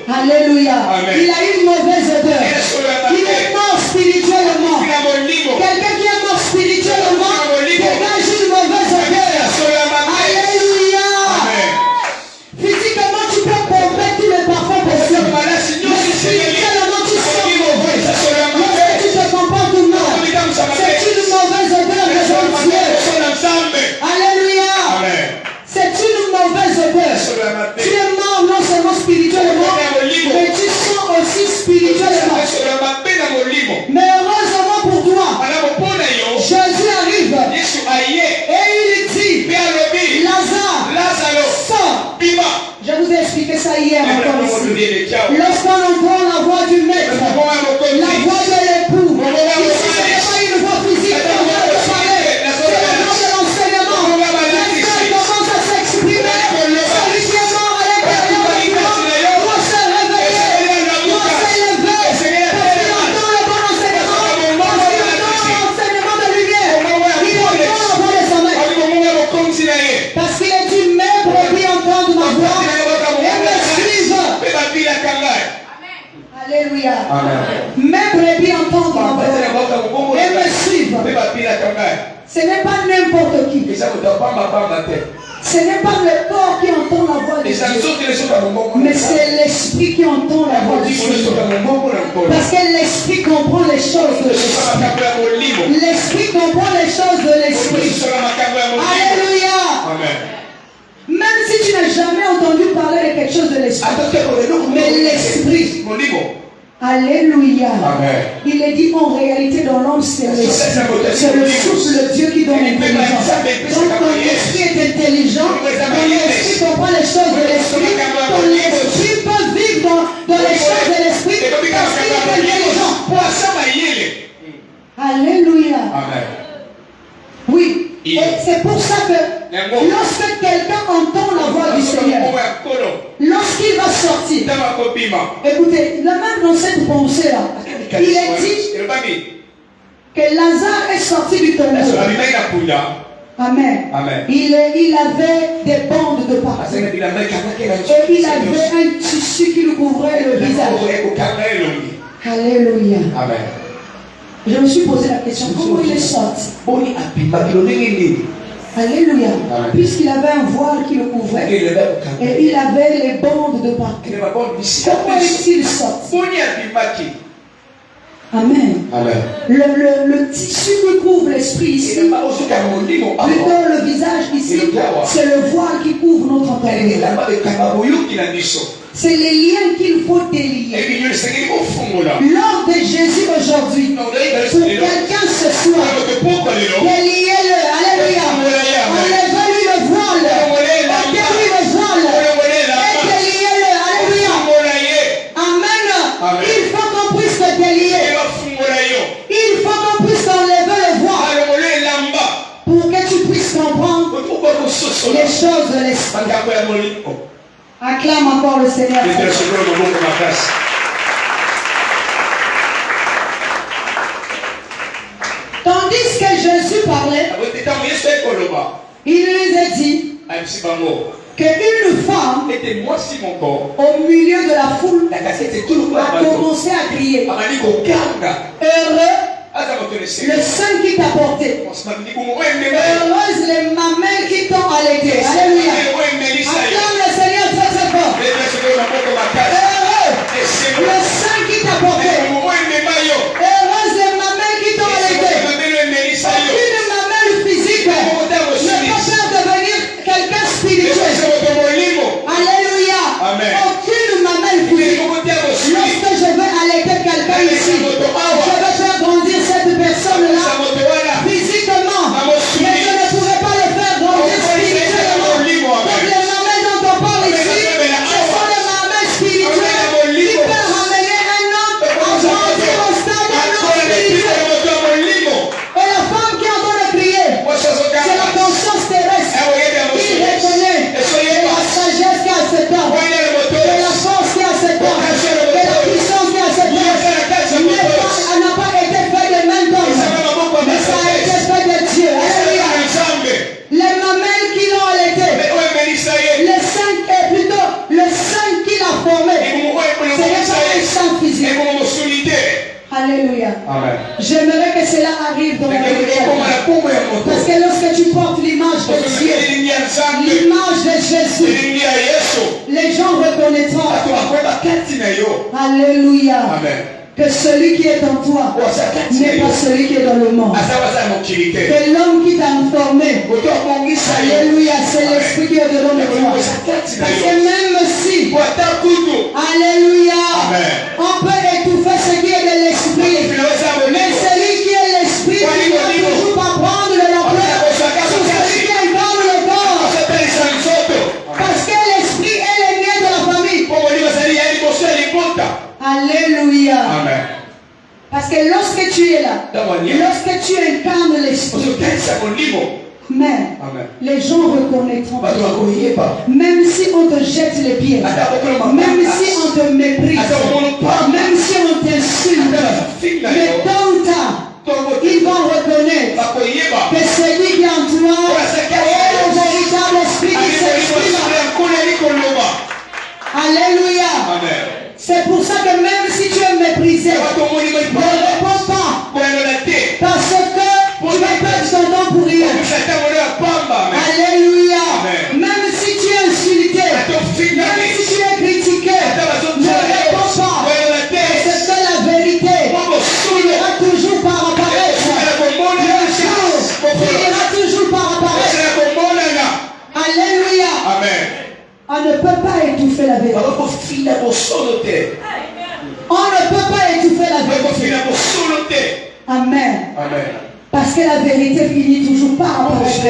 Alléluia. Il a une mauvaise odeur. Il est mort spirituellement. Quelqu'un qui est mort spirituellement dégage une mauvaise odeur. Alléluia. Physiquement, tu peux pomper tous les parfums possibles. Mais spirituellement, tu sens mauvais. Lorsque tu te comportes mal, c'est une mauvaise odeur devant Dieu. Alléluia. C'est une mauvaise odeur. Tu es mort non seulement spirituellement, mais tu sens aussi spirituellement. Mais heureusement pour toi, Jésus arrive et il dit, Lazare, sors. Je vous ai expliqué ça hier encore ici. Lorsqu'on entend la voix du maître, la voix de l'époux, ici ce n'est pas une voix physique, c'est la voix de parler, c'est la voix de l'enseignement. L'esprit commence à s'exprimer. Celui qui est mort à l'intérieur doit se réveiller, doit s'élever, parce qu'il entend le bon enseignement, parce qu'il entend l'enseignement de lumière, il entend la voix de son maître. Parce qu'il est dit, mes brebis entendent ma voix et me suivent. Alléluia. Mes brebis entendent ma voix et me suivent. Ce n'est pas n'importe qui. Ce n'est pas le corps qui entend la voix de Dieu, mais c'est l'esprit qui entend la voix de Dieu. Parce que l'esprit comprend les choses de l'esprit. L'esprit comprend les choses de l'esprit. Alléluia. Même si tu n'as jamais entendu parler de quelque chose de l'esprit, mais l'esprit. Alléluia. Il est dit en réalité dans l'homme c'est l'esprit. C'est le souffle de Dieu qui donne l'intelligence. Donc ton esprit est intelligent, ton esprit comprend les choses de l'esprit, ton esprit peut vivre dans les choses de l'esprit parce qu'il est intelligent. Alléluia. Oui. Et c'est pour ça que lorsque quelqu'un entend la voix du Seigneur, lorsqu'il va sortir, écoutez, là même dans cette pensée-là, il est dit que Lazare est sorti du tombeau. Amen. Amen. Il avait des bandes de partout. Et il avait un tissu qui lui couvrait le visage. Alléluia. Amen. Je me suis posé la question, comment il est sorti? Alléluia. Puisqu'il avait un voile qui le couvrait. Et il avait les bandes de partout. Comment est-il sorti? Amen. Amen. Le tissu qui couvre l'esprit ici, plutôt le visage ici, c'est le voile qui couvre notre entendement. C'est les liens qu'il faut délier. L'ordre de Jésus aujourd'hui, pour quelqu'un ce soir, déliez-le. Alléluia. Enlevez-lui le voile. Ôtez-lui le voile. Et déliez-le. Alléluia. Amen. Il faut qu'on puisse te délier. Il faut qu'on puisse enlever le voile pour que tu puisses comprendre les choses de l'esprit. Acclame encore le Seigneur. Tandis que Jésus parlait, il lui a dit qu'une femme au milieu de la foule a commencé à crier: heureux le sein qui t'a porté, heureuse les mamelles qui t'ont allaité. Alléluia. Acclame le Seigneur très très fort. Heureux le sein qui t'a porté, heureuse les mamelles qui t'ont allaité. Aucune mamelle physique ne peut faire devenir quelqu'un spirituel. Alléluia. Aucune mamelle physique. Lorsque je vais allaiter quelqu'un ici, je vais faire grandir cette personne-là physiquement, mais je ne pourrai pas le faire grandir spirituellement. Donc les mamelles dont on parle ici, ce sont les mamelles spirituelles qui peuvent ramener un homme à grandir au stade d'un homme spirituel. Et la femme qui est en train de crier, c'est la conscience terrestre qui reconnaît et la sagesse qui a cet homme, et la force qui a cet homme, et la puissance qui a cet homme. Elle n'a pas été faite de main d'homme, mais ça a été fait de Dieu. Alléluia. Les mamelles qui l'ont allaité, le sein est plutôt le sein qui l'a formé. Ce n'est pas un sein physique. Alléluia. J'aimerais que cela arrive dans la vie. Parce que lorsque tu portes l'image de Dieu, l'image de Jésus, les gens reconnaîtront. Alléluia. Que celui qui est en toi n'est pas celui qui est dans le monde. Que l'homme qui t'a formé, alléluia, c'est l'esprit qui est dedans de toi. Parce que même si, alléluia, on peut étouffer ce qui est de l'esprit, mais celui qui est l'esprit, il ne doit toujours pas prendre de l'ampleur sur celui qui incarne le corps. Parce que l'esprit est l'aîné de la famille. Alléluia. Amen. Parce que lorsque tu es là, lorsque tu incarnes l'esprit, mais les gens reconnaîtront. Même si on te jette les pieds, même si on te méprise, même si on t'insulte, mais tôt ou tard, ils vont reconnaître que celui qui est en toi est le véritable esprit qui s'exprime. Alléluia. C'est pour ça que même si tu es méprisé, ne réponds pas. Parce que tu vas perdre ton temps pour rien. Alléluia. Même si tu es insulté, même si tu es critiqué, ne réponds pas. Parce que la vérité finira toujours par apparaître. Le jour finira toujours par apparaître. Alléluia. On ne peut pas étouffer la vérité. On ne peut pas étouffer la vérité. Amen. Parce que la vérité finit toujours par apparaître. Si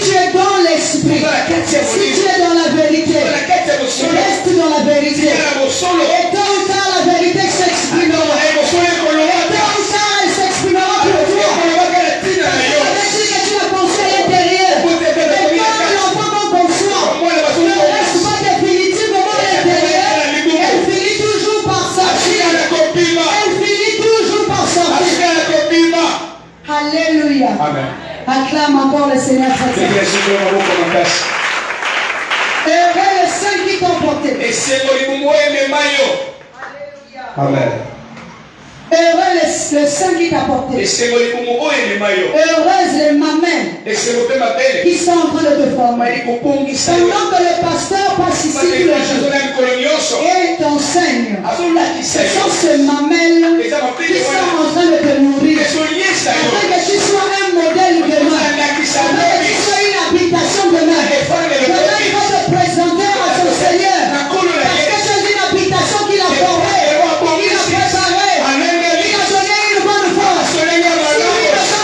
tu es dans l'esprit, si tu es dans la vérité, reste dans la vérité. Et tôt ou tard, la vérité s'exprimera. Et tôt ou tard, elle s'exprimera pour toi. Ça veut dire que tu l'as pensé à l'intérieur. Et quand l'enfant qu'on conçoit ne reste pas définitivement à l'intérieur, elle finit toujours par sortir. Amen. Acclame encore le Seigneur très bien. Heureux les saints qui t'ont porté. Amen. Heureux les saints qui t'ont porté. Heureuses les mamelles qui sont en train de te former. Pendant que le pasteur passe ici tous les jours et t'enseigne, ce sont ces mamelles qui sont en train de te nourrir. Afin que tu sois un modèle demain. Afin que tu sois une habitation demain. Demain, il va te présenter à son Seieur. Parce que c'est une habitation qu'il a formée, qu'il a préparée. Il a donné une bonne force. Si lui ne donne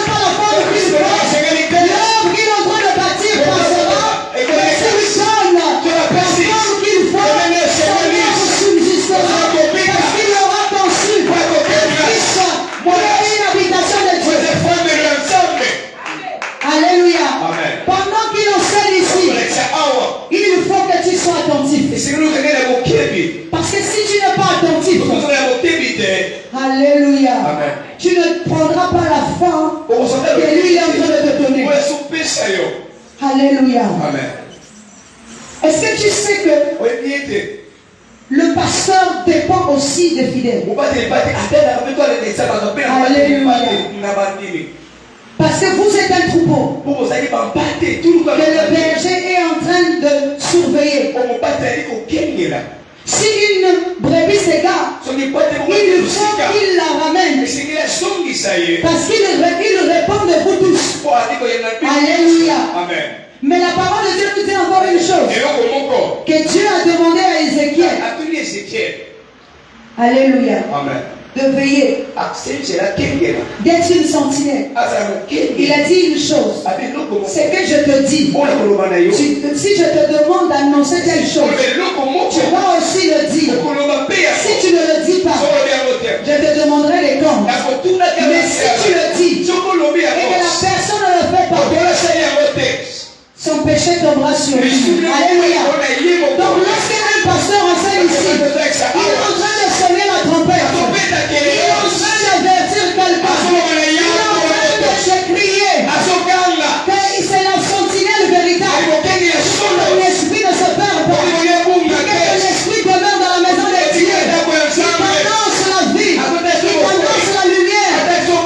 pas la force qu'il faut, l'œuvre qu'il est en train de bâtir passera. Mais si lui donne la forme qu'il faut, son œuvre subsistera. Parce qu'il aura conçu un fils pour une habitation de Dieu. Alléluia. Pendant qu'il enseigne ici, il faut que tu sois attentif. Parce que si tu n'es pas attentif, alléluia, tu ne prendras pas la forme que lui est en train de te donner. Alléluia. Est-ce que tu sais que le pasteur dépend aussi des fidèles? Parce que vous êtes un troupeau que le berger est en train de surveiller. Si une brebis s'égare, il faut qu'il la ramène. Parce qu'il répond de vous tous. Alléluia. Mais la parole de Dieu nous dit encore une chose. Que Dieu a demandé à Ézéchiel. Alléluia. De veiller, d'être une sentinelle. Il a dit une chose, c'est que je te dis, si je te demande d'annoncer telle chose, tu vas aussi le dire. Si tu ne le dis pas, je te demanderai les comptes. Mais si tu le dis, et que la personne ne le fait pas, son péché tombera sur lui. Alléluia. Donc lorsqu'un pasteur enseigne ici, il est en train de sonner la trompette. Il est en train d'avertir quelqu'un. Il est en train de se crier que c'est la sentinelle véritable. Que l'esprit ne se perd pas. Que l'esprit demeure dans la maison de Dieu. Il t'annonce la vie. Il t'annonce la lumière. Tu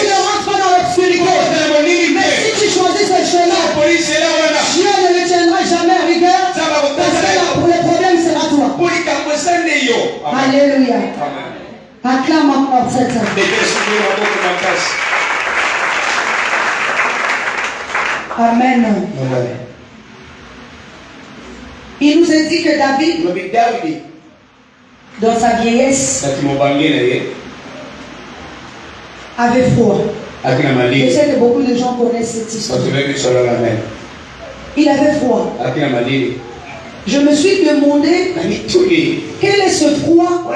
ne rentres pas dans l'obscurité. Mais si tu choisis ce chemin, Dieu ne le tiendra jamais à rigueur. Parce que le problème sera toi. Alléluia. Acclame encore cette heure. Amen. Il nous a dit que David, dans sa vieillesse, avait froid. Je sais que beaucoup de gens connaissent cette histoire. Il avait froid. Je me suis demandé quel est ce froid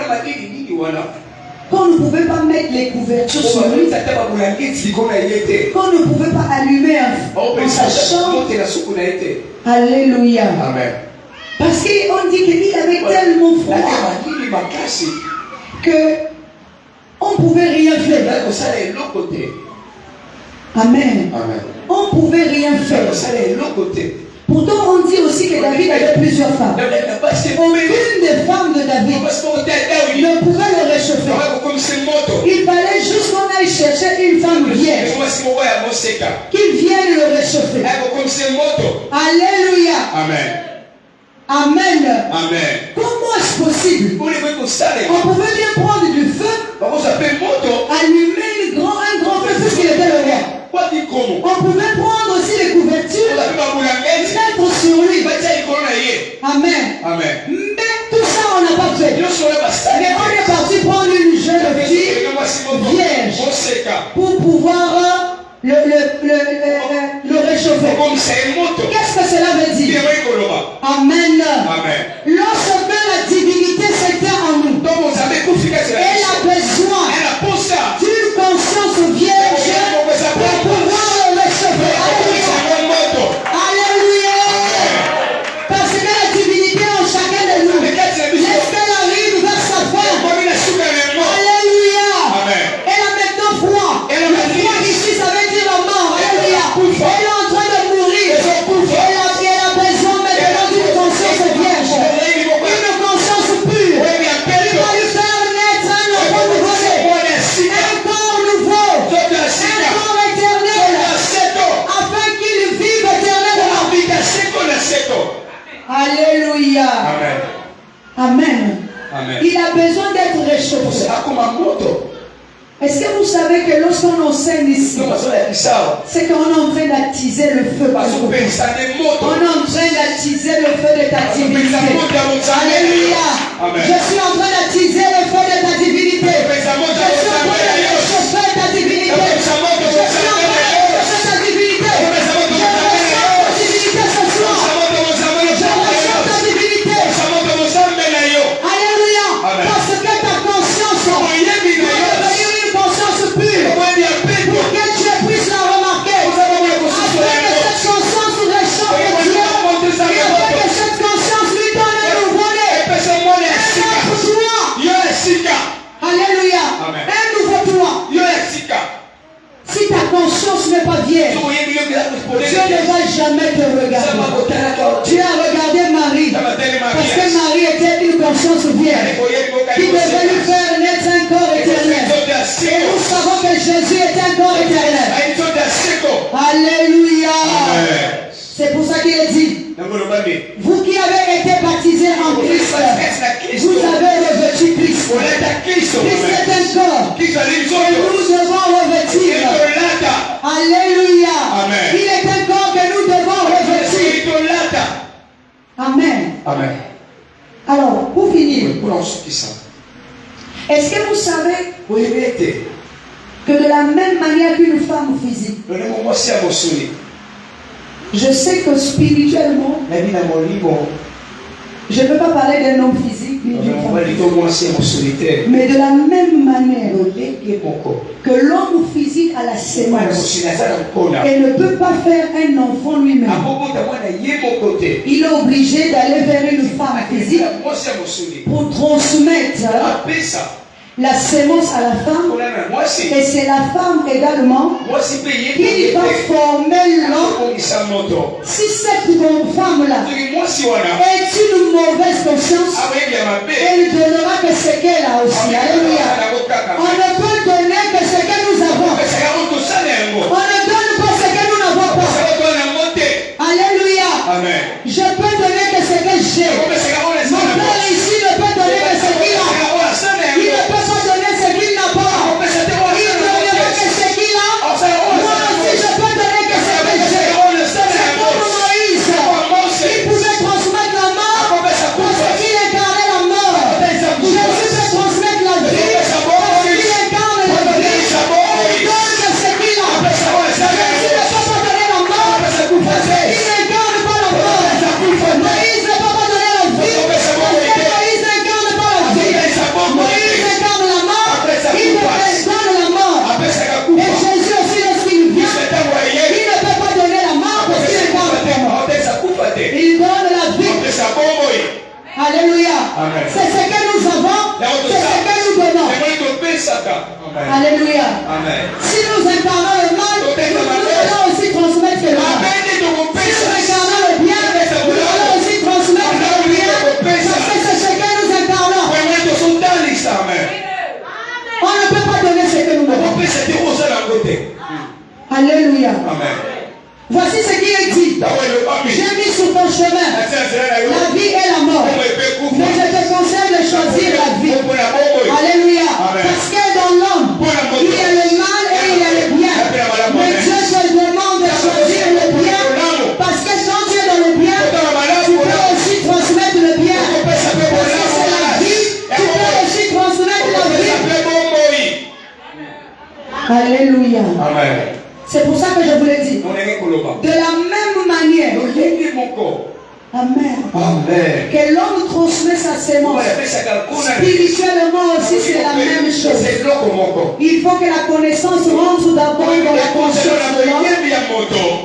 qu'on ne pouvait pas mettre les couvertures sur lui, qu'on ne pouvait pas allumer dans sa chambre. Alléluia. Parce qu'on dit qu'il avait tellement froid qu'on ne pouvait rien faire. Amen. On ne pouvait rien faire. Pourtant, on dit aussi que David avait plusieurs femmes. Aucune des femmes de David ne pouvait le réchauffer. Il fallait juste qu'on aille chercher une femme vierge, qu'il vienne le réchauffer. Alléluia. Amen. Comment est-ce possible? On pouvait bien prendre du feu, allumer un grand feu puisqu'il était le roi. On pouvait prendre aussi les couvertures, mettre sur lui. Amen. Mais tout ça, on n'a pas fait. Mais on est parti prendre une jeune fille vierge pour pouvoir le réchauffer. Qu'est-ce que cela veut dire? Amen. Lorsque la divinité s'éteint en nous, elle a besoin d'une conscience vierge pour pouvoir le réchauffer. Alléluia. Parce que la divinité en chacun de nous, lorsqu'elle arrive vers sa fin, alléluia, elle a maintenant froid. Le froid ici, ça veut dire la mort. feu. Est-ce que vous savez que lorsqu'on enseigne ici, c'est qu'on est en train d'attiser le feu. On est en train d'attiser le feu de ta divinité. Alléluia. Je suis en train d'attiser le feu de ta divinité. Je suis en train de réchauffer ta divinité. Je suis en train de réchauffer ta divinité. Je ressens ta divinité ce soir. Je ressens ta divinité. Alléluia. Parce que ta conscience est devenue une conscience pure. Pour que Dieu puisse la remarquer. Afin que cette conscience réchauffe Dieu. Et afin que cette conscience lui donne un nouveau-né. Un nouveau toi. Alléluia. Un nouveau toi. Si ta conscience n'est pas vierge, Dieu ne va jamais te regarder. Tu as regardé Marie, parce que Marie était une conscience vierge qui devait lui faire naître un corps éternel. Et nous savons que Jésus est un corps éternel. Alléluia. C'est pour ça qu'il est dit, vous qui avez été baptisés en Christ, vous avez revêtu Christ. Christ est un corps que nous devons revêtir. Alléluia. Il est un corps que nous devons revêtir. Amen. Alors, pour finir, est-ce que vous savez que de la même manière qu'une femme physique, je sais que spirituellement, je ne peux pas parler d'un homme physique, mais de la même manière que l'homme physique a la sémence et ne peut pas faire un enfant lui-même, il est obligé d'aller vers une femme physique pour transmettre la sémence à la femme, et c'est la femme également qui va former l'homme. Si cette femme-là est une mauvaise conscience, elle donnera que ce qu'elle a aussi. Alléluia. On ne peut donner que ce que nous avons. On ne donne pas ce que nous n'avons pas. Alléluia. Je peux donner que ce que j'ai. Mon père ici ne peut donner que ce qu'il a. Il ne peut pas donner ce qu'il n'a pas. Il ne donnera que ce qu'il a. Moi aussi je peux donner que ce que j'ai. C'est comme Moïse. Il pouvait transmettre la mort parce qu'il incarnait la mort. Jésus peut transmettre la vie parce qu'il incarne la vie. Il donne ce qu'il a. Jésus ne peut pas donner la mort parce qu'il n'incarne pas la mort. Moïse ne peut pas donner la vie parce que Moïse n'incarne pas la vie. Moïse incarne la mort, il incarne la mort. Et Jésus aussi, lorsqu'il vient, il ne peut pas donner la mort parce qu'il incarne la mort. Il donne la vie. Alléluia. C'est ce que nous avons, c'est ce que nous donnons. Alléluia. Si nous incarnons le mal, nous allons aussi transmettre le mal. Si nous incarnons le bien, nous allons aussi transmettre le bien. Parce que c'est ce que nous incarnons. On ne peut pas donner ce que nous donnons. Alléluia. Voici ce qui est dit. J'ai mis sur ton chemin la vie et la mort. Mais je te conseille de choisir la vie. Alléluia. Parce que dans l'homme, il y a le mal et il y a le bien. Mais Dieu te demande de choisir le bien. Parce que quand tu es dans le bien, tu peux aussi transmettre le bien. Parce que c'est la vie, tu peux aussi transmettre la vie. Alléluia. C'est pour ça que je vous l'ai dit. De la même manière, que l'homme transmet sa sémence, spirituellement aussi c'est la même chose. Il faut que la connaissance rentre d'abord dans la conscience de l'homme.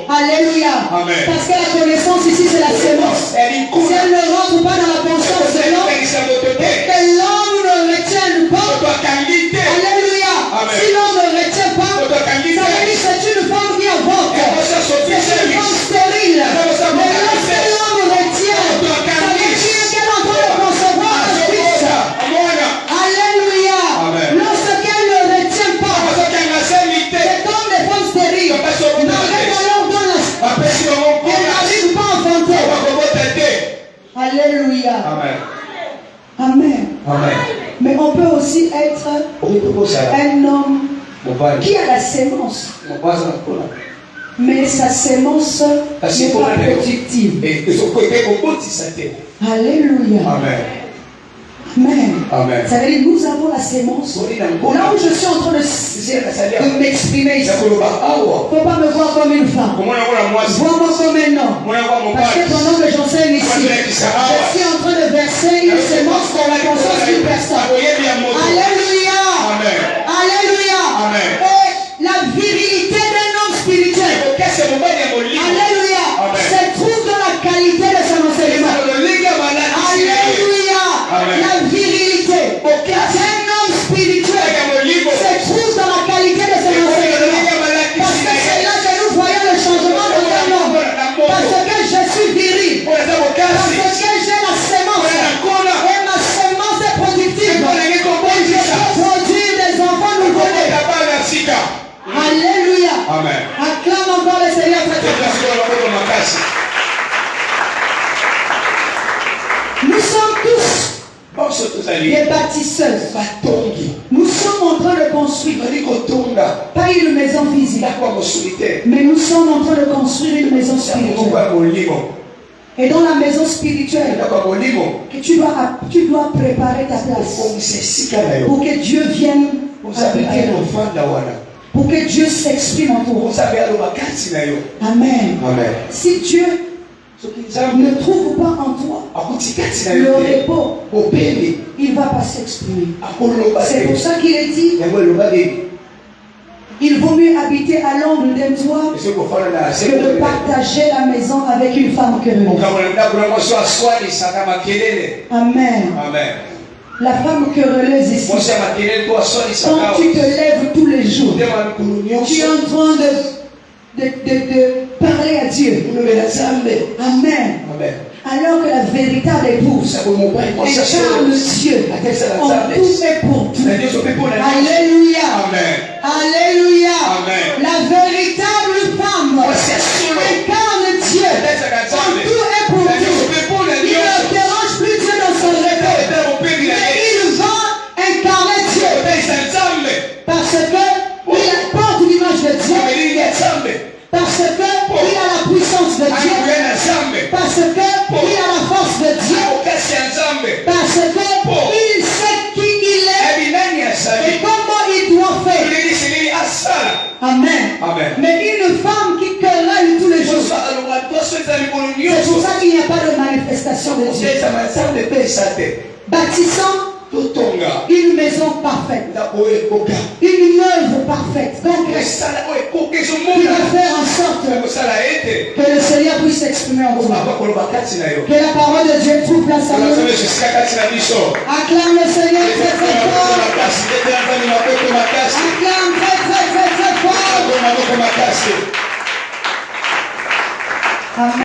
Alléluia. Parce que la connaissance ici c'est la sémence. Si elle ne rentre pas dans la conscience de l'homme, et que l'homme ne retienne pas, alléluia. Si l'homme ne retient pas, ça veut dire que c'est une femme qui avorte. C'est une femme stérile. Mais lorsque l'homme retient, ça veut dire qu'elle est en train de concevoir un fils. Alléluia. Lorsqu'elle ne retient pas, c'est comme les femmes stériles. Marie alors donne elle n'arrive pas à enfanter. Alléluia. Amen. être un homme qui a la sémence, mais sa sémence n'est pas productive. Alléluia. Amen. Ça veut dire nous avons la sémence. Là où je suis en train de m'exprimer ici, il ne faut pas me voir comme une femme. Vois-moi comme un homme. Parce que pendant que j'enseigne ici, je suis en train de verser une sémence dans la conscience d'une personne. Alléluia. Alléluia. Et la virilité d'un homme spirituel, alléluia, se trouve dans la qualité de son enseignement. Alléluia. La virilité d'un homme spirituel se trouve dans la qualité de son enseignement. Parce que c'est là que nous voyons le changement de un homme. Parce que je suis viril. Parce que j'ai la sémence. Et ma sémence est productive. Et je peux produire des enfants nouveau-nés. Alléluia. Acclame encore le Seigneur très très fort. Nous sommes tous des bâtisseuses. Nous sommes en train de construire, pas une maison physique, mais nous sommes en train de construire une maison spirituelle. Et dans la maison spirituelle, que tu dois préparer ta place pour que Dieu vienne habiter là. Pour que Dieu s'exprime en toi. Amen. Si Dieu ne trouve pas en toi le repos, il ne va pas s'exprimer. C'est pour ça qu'il est dit, il vaut mieux habiter à l'ombre d'un toit que de partager la maison avec une femme querelleuse. Amen. La femme querelleuse ici, quand tu te lèves tous les jours, tu es en train de parler à Dieu. Amen. Alors que la véritable épouse incarne Dieu en tout et pour tout. Alléluia. Alléluia. La véritable femme incarne Dieu en tout et pour tout. Il ne dérange plus Dieu dans son repos, mais il va incarner Dieu. Parce qu'il porte l'image de Dieu. Parce qu'il a la puissance de Dieu. Parce qu'il a la force de Dieu. Parce qu'il sait qui il est et comment il doit faire. Amen. Mais une femme qui querelle tous les jours, c'est pour ça qu'il n'y a pas de manifestation de Dieu. Bâtissant une maison parfaite, une œuvre parfaite, concrète, qui va faire en sorte que le Seigneur puisse s'exprimer en toi. Que la parole de Dieu trouve place à nous. Acclame le Seigneur très très fort. Acclame très très très très fort. Amen.